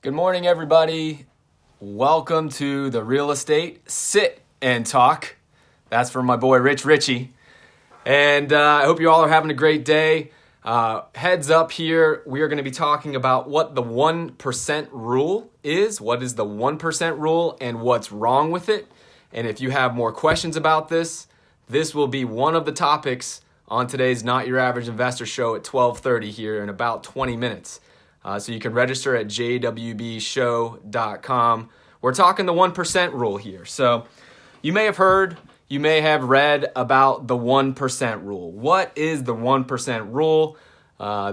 Good morning, everybody. Welcome to the Real Estate Sit and Talk. That's from my boy, Rich Ritchie. And I hope you all are having a great day. Heads up here, we are going to be talking about what the 1% rule is. What is the 1% rule and what's wrong with it? And if you have more questions about this, this will be one of the topics on today's Not Your Average Investor show at 12:30 here in about 20 minutes. So you can register at jwbshow.com. We're talking the 1% rule here. So you may have heard, you may have read about the 1% rule. What is the 1% rule?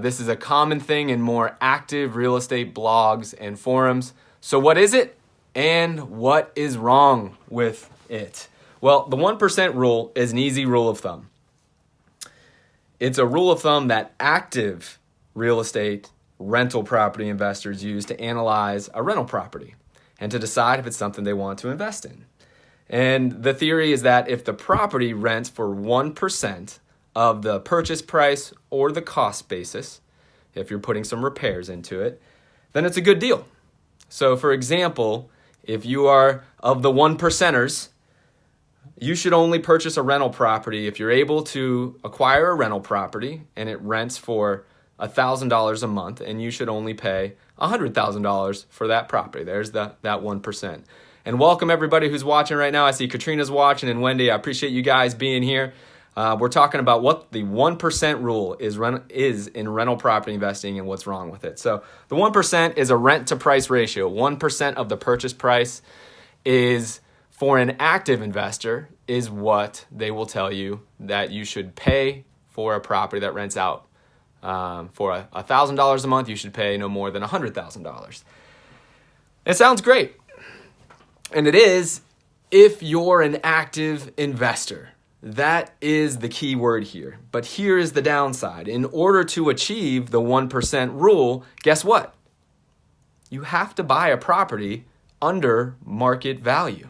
This is a common thing in more active real estate blogs and forums. So what is it and what is wrong with it? Well, the 1% rule is an easy rule of thumb. It's a rule of thumb that active real estate rental property investors use to analyze a rental property and to decide if it's something they want to invest in. And the theory is that if the property rents for 1% of the purchase price or the cost basis, if you're putting some repairs into it, then it's a good deal. So for example, if you are of the 1%ers, you should only purchase a rental property if you're able to acquire a rental property and it rents for $1,000 a month, and you should only pay $100,000 for that property. There's that 1%. And welcome everybody who's watching right now. I see Katrina's watching and Wendy. I appreciate you guys being here. We're talking about what the 1% rule is in rental property investing and what's wrong with it. So the 1% is a rent to price ratio. 1% of the purchase price is, for an active investor, is what they will tell you that you should pay for a property that rents out. For $1,000 a month, you should pay no more than $100,000. It sounds great. And it is if you're an active investor. That is the key word here. But here is the downside. In order to achieve the 1% rule, guess what? You have to buy a property under market value.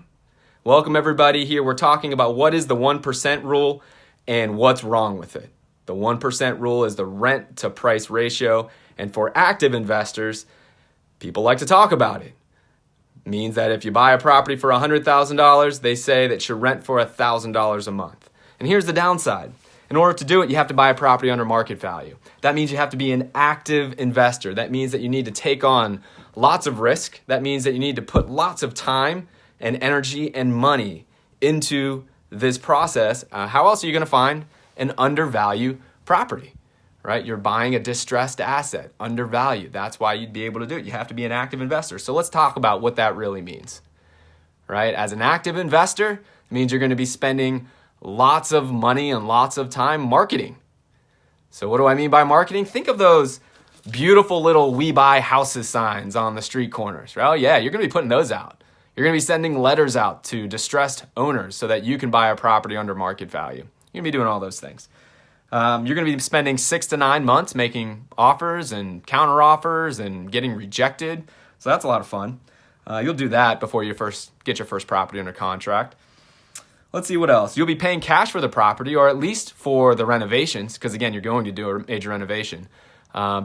Welcome everybody here. We're talking about what is the 1% rule and what's wrong with it. The 1% rule is the rent to price ratio. And for active investors, people like to talk about it. It means that if you buy a property for $100,000, they say that should rent for $1,000 a month. And here's the downside. In order to do it, you have to buy a property under market value. That means you have to be an active investor. That means that you need to take on lots of risk. That means that you need to put lots of time and energy and money into this process. How else are you going to find an undervalued property, right? You're buying a distressed asset, undervalued. That's why you'd be able to do it. You have to be an active investor. So let's talk about what that really means, right? As an active investor, it means you're going to be spending lots of money and lots of time marketing. So what do I mean by marketing? Think of those beautiful little "We Buy Houses" signs on the street corners, right? Oh yeah, you're going to be putting those out. You're going to be sending letters out to distressed owners so that you can buy a property under market value. You're going to be doing all those things. You're going to be spending 6 to 9 months making offers and counter offers and getting rejected. So that's a lot of fun. You'll do that before you get your first property under contract. Let's see what else. You'll be paying cash for the property, or at least for the renovations, because again, you're going to do a major renovation,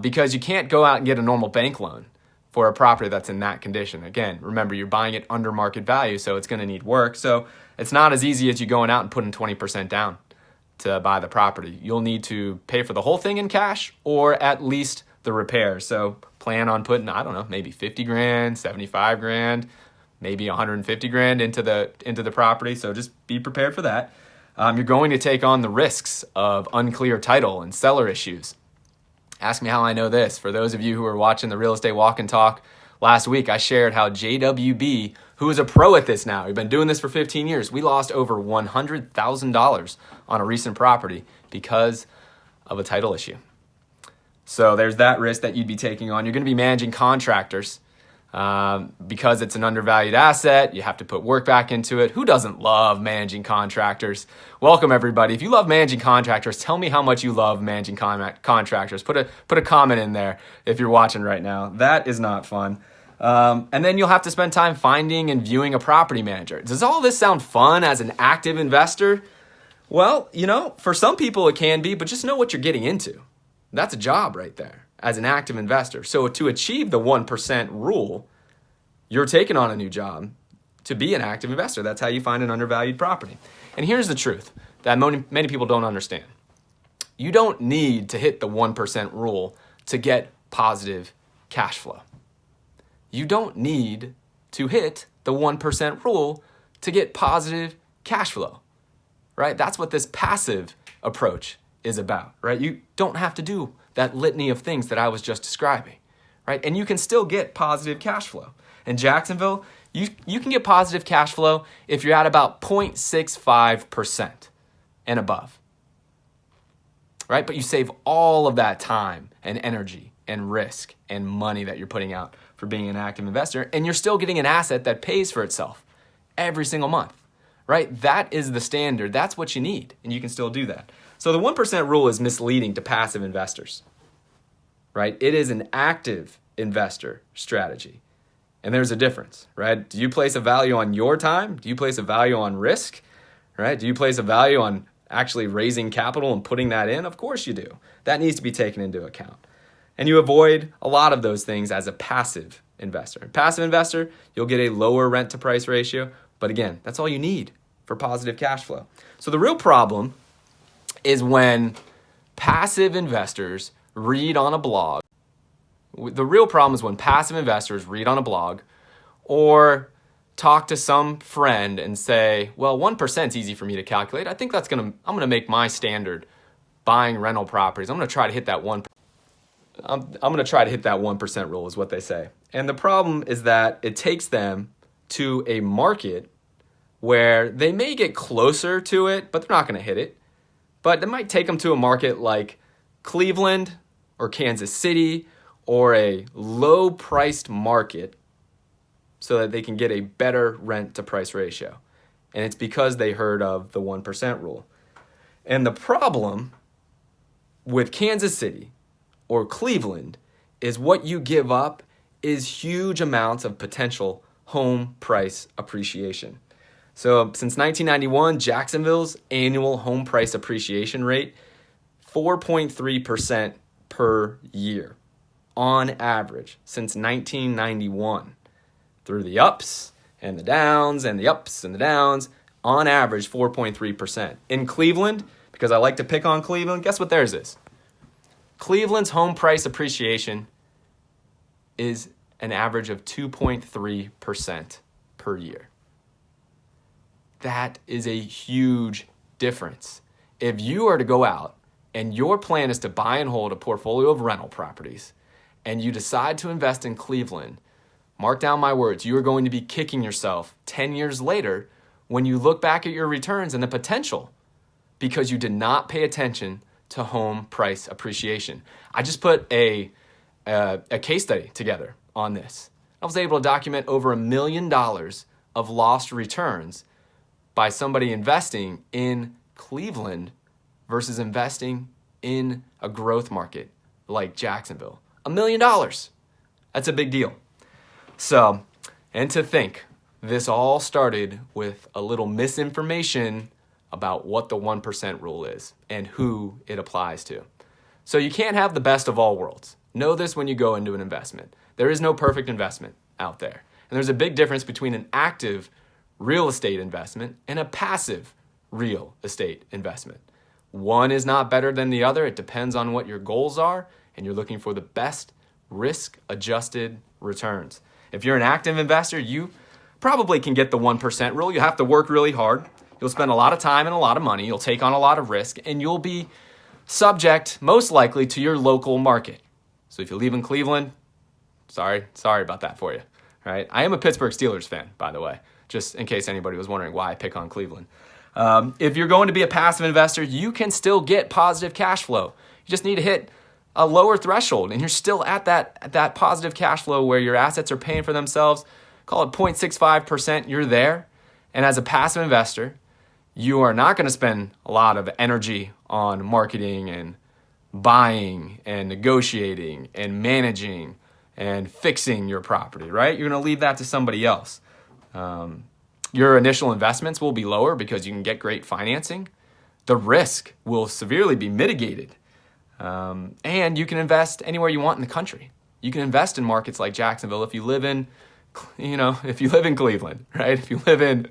because you can't go out and get a normal bank loan for a property that's in that condition. Again, remember, you're buying it under market value, so it's going to need work. So it's not as easy as you going out and putting 20% down to buy the property. You'll need to pay for the whole thing in cash or at least the repairs. So plan on putting, I don't know, maybe 50 grand, 75 grand, maybe 150 grand into the property. So just be prepared for that. You're going to take on the risks of unclear title and seller issues. Ask me how I know this. For those of you who are watching the Real Estate Walk and Talk last week, I shared how JWB, who is a pro at this now, we've been doing this for 15 years, we lost over $100,000 on a recent property because of a title issue. So there's that risk that you'd be taking on. You're going to be managing contractors. Because it's an undervalued asset, you have to put work back into it. Who doesn't love managing contractors? Welcome everybody. If you love managing contractors, tell me how much you love managing contractors. Put a comment in there if you're watching right now. That is not fun. And then you'll have to spend time finding and viewing a property manager. Does all this sound fun as an active investor? Well, for some people it can be, but just know what you're getting into. That's a job right there. as an active investor. So to achieve the 1% rule, you're taking on a new job to be an active investor. That's how you find an undervalued property. And here's the truth that many people don't understand. You don't need to hit the 1% rule to get positive cash flow. You don't need to hit the 1% rule to get positive cash flow, right? That's what this passive approach is about, right? You don't have to do that litany of things that I was just describing, right? And you can still get positive cash flow. In Jacksonville, you can get positive cash flow if you're at about 0.65% and above, right? But you save all of that time and energy and risk and money that you're putting out for being an active investor, and you're still getting an asset that pays for itself every single month, right? That is the standard. That's what you need, and you can still do that. So the 1% rule is misleading to passive investors, right? It is an active investor strategy, and there's a difference, right? Do you place a value on your time? Do you place a value on risk, right? Do you place a value on actually raising capital and putting that in? Of course you do. That needs to be taken into account. And you avoid a lot of those things as a passive investor. Passive investor, you'll get a lower rent to price ratio, but again, that's all you need for positive cash flow. So the real problem is when passive investors read on a blog. The real problem is when passive investors read on a blog or talk to some friend and say, well, 1% is easy for me to calculate. I think I'm going to make my standard buying rental properties. I'm going to try to hit that 1%. I'm going to try to hit that 1% rule is what they say. And the problem is that it takes them to a market where they may get closer to it, but they're not going to hit it. But it might take them to a market like Cleveland or Kansas City or a low-priced market so that they can get a better rent-to-price ratio. And it's because they heard of the 1% rule. And the problem with Kansas City or Cleveland is what you give up is huge amounts of potential home price appreciation. So since 1991, Jacksonville's annual home price appreciation rate, 4.3% per year on average since 1991. Through the ups and the downs and the ups and the downs, on average 4.3%. In Cleveland, because I like to pick on Cleveland, guess what theirs is? Cleveland's home price appreciation is an average of 2.3% per year. That is a huge difference. If you are to go out and your plan is to buy and hold a portfolio of rental properties and you decide to invest in Cleveland, mark down my words, you are going to be kicking yourself 10 years later when you look back at your returns and the potential because you did not pay attention to home price appreciation. I just put a case study together on this. I was able to document over $1 million of lost returns by somebody investing in Cleveland versus investing in a growth market like Jacksonville. $1 million. That's a big deal. So, and to think, this all started with a little misinformation about what the 1% rule is and who it applies to. So you can't have the best of all worlds. Know this when you go into an investment. There is no perfect investment out there. And there's a big difference between an active real estate investment and a passive real estate investment. One is not better than the other. It depends on what your goals are, and you're looking for the best risk-adjusted returns. If you're an active investor, you probably can get the 1% rule. You have to work really hard. You'll spend a lot of time and a lot of money. You'll take on a lot of risk, and you'll be subject, most likely, to your local market. So if you live in Cleveland, sorry about that for you. All right? I am a Pittsburgh Steelers fan, by the way, just in case anybody was wondering why I pick on Cleveland. If you're going to be a passive investor, you can still get positive cash flow. You just need to hit a lower threshold, and you're still at that positive cash flow where your assets are paying for themselves. Call it 0.65%. You're there. And as a passive investor, you are not going to spend a lot of energy on marketing and buying and negotiating and managing and fixing your property, right? You're going to leave that to somebody else. Your initial investments will be lower because you can get great financing. The risk will severely be mitigated And you can invest anywhere you want in the country. You can invest in markets like Jacksonville if you live in, if you live in Cleveland, right? If you live in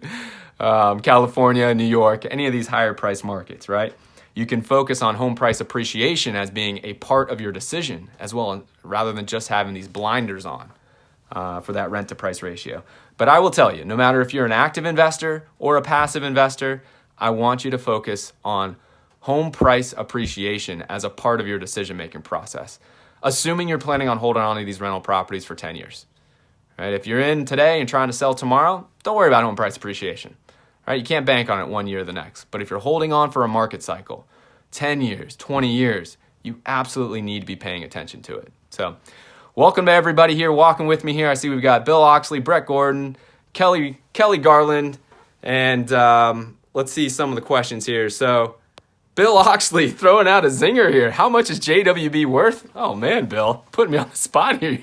California, New York, any of these higher price markets, right? You can focus on home price appreciation as being a part of your decision as well, rather than just having these blinders on for that rent to price ratio. But I will tell you, no matter if you're an active investor or a passive investor, I want you to focus on home price appreciation as a part of your decision-making process, assuming you're planning on holding on to these rental properties for 10 years. Right? If you're in today and trying to sell tomorrow, don't worry about home price appreciation. Right? You can't bank on it one year or the next. But if you're holding on for a market cycle, 10 years, 20 years, you absolutely need to be paying attention to it. So welcome to everybody here walking with me here. I see we've got Bill Oxley, Brett Gordon, Kelly Garland, and let's see some of the questions here. So Bill Oxley throwing out a zinger here. How much is JWB worth? Oh man, Bill, putting me on the spot here.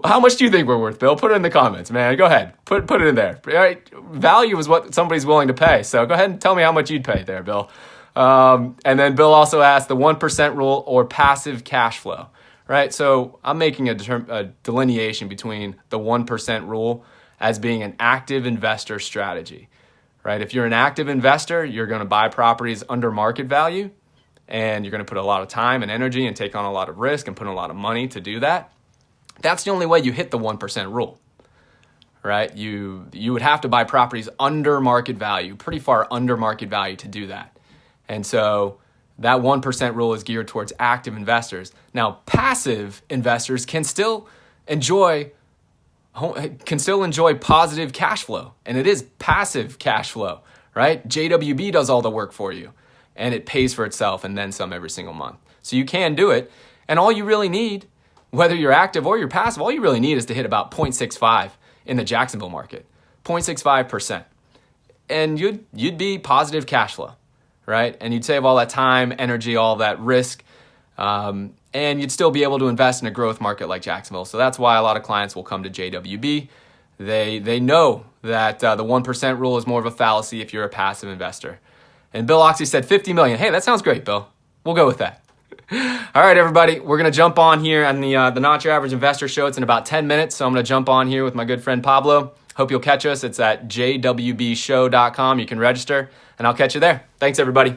How much do you think we're worth, Bill? Put it in the comments, man. Go ahead. Put it in there. All right. Value is what somebody's willing to pay. So go ahead and tell me how much you'd pay there, Bill. And then Bill also asked the 1% rule or passive cash flow, right? So I'm making a delineation between the 1% rule as being an active investor strategy. Right? If you're an active investor, you're going to buy properties under market value, and you're going to put a lot of time and energy and take on a lot of risk and put in a lot of money to do that. That's the only way you hit the 1% rule, right? You would have to buy properties under market value, pretty far under market value to do that. And so that 1% rule is geared towards active investors. Now, passive investors can still enjoy positive cash flow, and it is passive cash flow, right? JWB does all the work for you, and it pays for itself and then some every single month. So you can do it, and all you really need, whether you're active or you're passive, all you really need is to hit about 0.65 in the Jacksonville market, 0.65%, and you'd be positive cash flow, right? And you'd save all that time, energy, all that risk, and you'd still be able to invest in a growth market like Jacksonville. So that's why a lot of clients will come to JWB. They know that the 1% rule is more of a fallacy if you're a passive investor. And Bill Oxley said 50 million. Hey, that sounds great, Bill. We'll go with that. All right, everybody. We're going to jump on here on the Not Your Average Investor show. It's in about 10 minutes, so I'm going to jump on here with my good friend Pablo. Hope you'll catch us. It's at jwbshow.com. You can register, and I'll catch you there. Thanks, everybody.